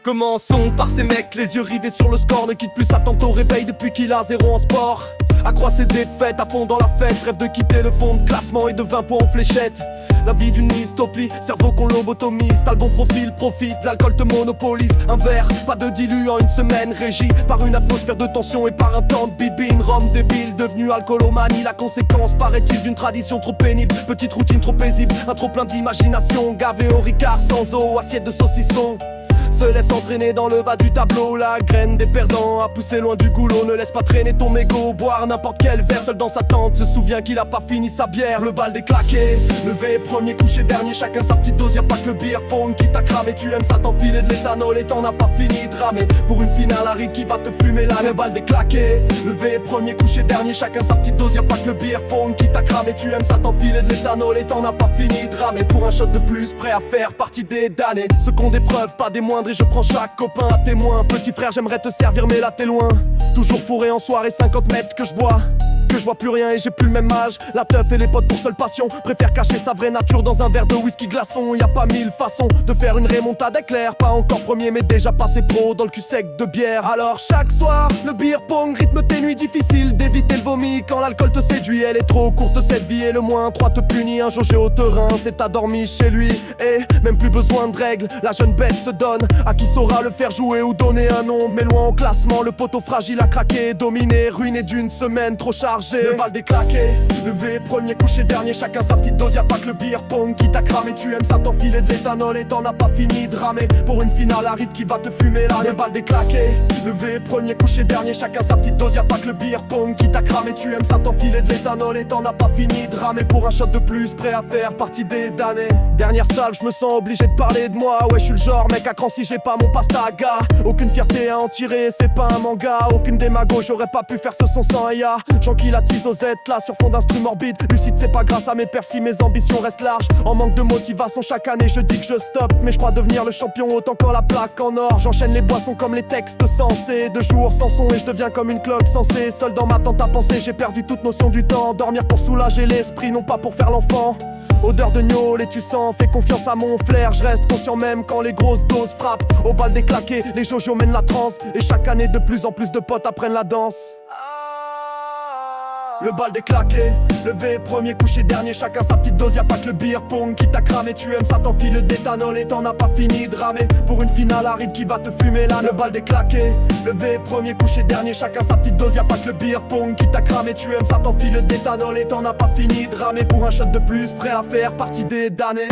Commençons par ces mecs, les yeux rivés sur le score. Ne quitte plus sa tente au réveil depuis qu'il a 0 en sport. Accroît ses défaites à fond dans la fête. Rêve de quitter le fond de classement et de 20 points en fléchette. La vie d'une dystopie, cerveau qu'on lobotomise. T'as le bon profil, profite, l'alcool te monopolise. Un verre, pas de dilu en une semaine. Régi par une atmosphère de tension et par un temps de bibine. Rhum débile, devenu alcoolomanie. La conséquence, paraît-il, d'une tradition trop pénible. Petite routine trop paisible, un trop plein d'imagination. Gavé au ricard, sans eau, assiette de saucisson. Se laisse entraîner dans le bas du tableau. La graine des perdants à pousser loin du goulot. Ne laisse pas traîner ton mégot, boire n'importe quel verre. Seul dans sa tente, se souvient qu'il a pas fini sa bière. Le bal déclaqué, levé, premier, couché, dernier. Chacun sa petite dose, y'a pas que le beer pong qui t'a cramé. Tu aimes ça t'enfiler de l'éthanol et t'en as pas fini de ramer. Pour une finale aride qui va te fumer là. Le bal déclaqué, levé, premier, couché, dernier. Chacun sa petite dose, y'a pas que le beer pong qui t'a cramé. Tu aimes ça t'enfiler de l'éthanol et t'en as pas fini de ramer. Pour un shot de plus, prêt à faire partie des damnés. Ceux qui ont des preuves, pas des moindres. Et je prends chaque copain à témoin. Petit frère, j'aimerais te servir mais là t'es loin. Toujours fourré en soirée, 50 mètres que je bois. Que je vois plus rien et j'ai plus le même âge. La teuf et les potes pour seule passion. Préfère cacher sa vraie nature dans un verre de whisky glaçon. Y'a pas 1000 façons de faire une remontada éclair. Pas encore premier mais déjà passé pro dans le cul sec de bière. Alors chaque soir, le beer pong rythme tes nuits difficiles. D'éviter le vomi quand l'alcool te séduit. Elle est trop courte cette vie et le moins 3 te punit. Un jaugé au terrain, c'est endormi chez lui. Et même plus besoin de règles, la jeune bête se donne à qui saura le faire jouer ou donner un nom. Mais loin au classement, le poteau fragile a craqué. Dominé, ruiné d'une semaine trop chargée. Le bal déclaqué, levé, premier, couché, dernier. Chacun sa petite dose, y'a pas que le beer pong qui t'a cramé. Tu aimes ça t'enfiler de l'éthanol et t'en as pas fini de ramer. Pour une finale aride qui va te fumer là. Le bal déclaqué, levé, premier, couché, dernier. Chacun sa petite dose, y'a pas que le beer pong qui t'a cramé. Tu aimes ça t'enfiler de l'éthanol et t'en as pas fini de ramer. Pour un shot de plus, prêt à faire partie des damnés. Dernière salle, je me sens obligé de parler de moi. Ouais, je suis le genre mec à cran si j'ai pas mon pastaga. Aucune fierté à en tirer, c'est pas un manga. Aucune démago, j'aurais pas pu faire ce son sans IA. J'enquille la tise aux Z là sur fond d'instru morbide. Lucide, c'est pas grâce à mes perfs si mes ambitions restent larges. En manque de motivation chaque année je dis que je stoppe. Mais je crois devenir le champion autant quand la plaque en or. J'enchaîne les boissons comme les textes sensés. 2 jours sans son et je deviens comme une cloque sensée. Seul dans ma tente à penser, j'ai perdu toute notion du temps. Dormir pour soulager l'esprit, non pas pour faire l'enfant. Odeur de gnôle et tu sens, fais confiance à mon flair. Je reste conscient même quand les grosses doses frappent. Au bal déclaqué, les jojos mènent la transe. Et chaque année de plus en plus de potes apprennent la danse. Le bal déclaqué, levé, premier, couché, dernier. Chacun sa petite dose, y'a pas que le beer pong qui t'a cramé. Tu aimes ça t'enfiler d'éthanol et t'en as pas fini de ramer. Pour une finale aride qui va te fumer là. Le bal déclaqué, levé, premier, couché, dernier. Chacun sa petite dose, y'a pas que le beer pong qui t'a cramé. Tu aimes ça t'enfiler d'éthanol et t'en as pas fini de ramer. Pour un shot de plus, prêt à faire partie des damnés.